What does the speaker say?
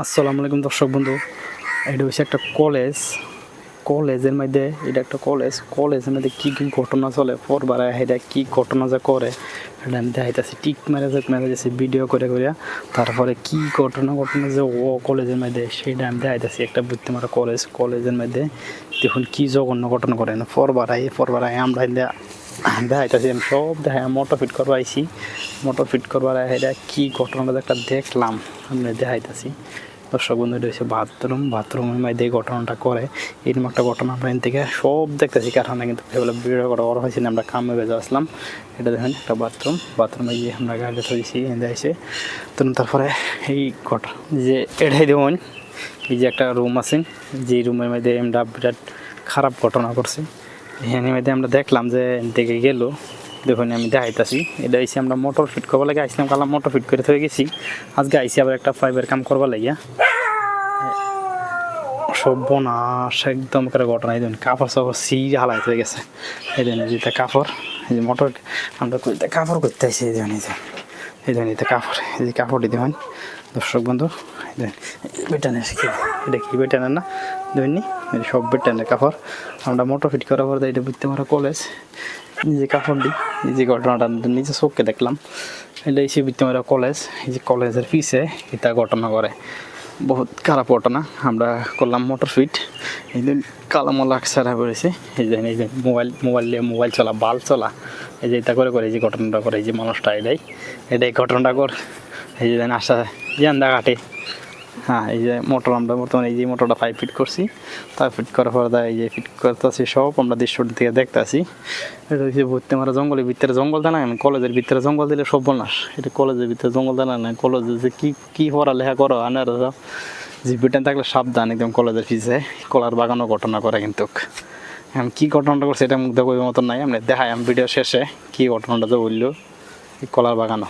আসসালামু আলাইকুম দর্শক বন্ধু। এটা হচ্ছে একটা কলেজের মধ্যে, এটা একটা কলেজের মধ্যে কী কী ঘটনা চলে পরবার এটা কী ঘটনা যা করে এটা আমি দেখাইতেছি। টিক মেরে যাচ্ছে ভিডিও করে তারপরে কী ঘটনা যে ও কলেজের মধ্যে সেটা আমি দেখাইতেছি। একটা বুঝতে মারা কলেজের মধ্যে দেখুন কী জঘন্য ঘটনা করে না। পরবার আমরা দেখাইতেছি, আমি সব দেখাই। মোটর ফিট করবার এটা কী ঘটনাটা একটা দেখলাম আমি দেখাইতেছি। দর্শক বন্ধু, এটা হচ্ছে বাথরুমের মধ্যে এই ঘটনাটা করে। এরকম একটা ঘটনা আমরা এখান থেকে সব দেখতেছি কারণে, কিন্তু ভিডিও করা হয়েছে না, আমরা কামে বেজে আসলাম। এটা দেখেন একটা বাথরুমে গিয়ে আমরা গাড়ি ধরেছি এনে এসে। তো তারপরে এই ঘটনা যে এটাই দেখুন, এই যে একটা রুম আছে, যে রুমের মধ্যে আমরা বিরাট খারাপ ঘটনা করছি। এখানের মধ্যে আমরা দেখলাম যে দেখে গেল, দেখুন আমি দেখাইতেছি। এটা এসে আমরা মোটর ফিট করবার লাগে আসলাম, কালাম মোটর ফিট করে হয়ে গেছি। আজকে আইসি আবার একটা পাইপের কাম করবার লাগিয়া সর্বনাশ একদম করে ঘটনা। এই দেখুন কাপড় হালাইতে হয়ে গেছে। এই দেখুন যেটা কাপড়, এই যে মোটর আমরা কাপড় করতে আসি। এই দেখুন এতে কাপড়, এই যে কাপড়টি দেখুন দর্শক বন্ধু। বেটানের এটা কি বেটানের না দেখুননি, সব বেটানের কাপড়। আমরা মোটর ফিট করার পর এটা বুঝতে পারা কলেজ, এই যে কাপড়টি, এই যে ঘটনাটা নিজে চোখকে দেখলাম। এটা এসে বুঝতে পারা কলেজ। এই যে কলেজের পিছে এটা ঘটনা করে, বহুত খারাপ ঘটনা। আমরা করলাম মোটর ফিট, এই যে কালামলা সারা করেছে। এই যে মোবাইল চলা, বাল্ব চলা, এই যে এটা করে এই যে ঘটনাটা করে, এই যে মানুষটা এটাই ঘটনাটা কর। এই যে আসা জান্দা কাটে। হ্যাঁ, এই যে মোটর আমরা বর্তমানে এই যে মোটরটা 5 ফিট করছি, তার ফিট করার পর এই যে ফিট করতেছি সব আমরা দৃশ্যটি থেকে দেখতেছি। এটা হচ্ছে ভর্তি মারা জঙ্গলের ভিতরে, জঙ্গল দেয় না, কলেজের ভিতরে জঙ্গল দিলে সব বলনাস। এটা কলেজের ভিতরে জঙ্গল দেয় না, কলেজে যে কী পড়ালেখা করো আনার জিপিটা থাকলে সাবধান একদম। কলেজের পিছে কলার বাগানও ঘটনা করে, কিন্তু আমি কী ঘটনাটা করছি এটা মুখ দেখো মতন নাই। আমি দেখাই আমি ভিডিও শেষে কী ঘটনাটা যে বললো এই কলার বাগানও।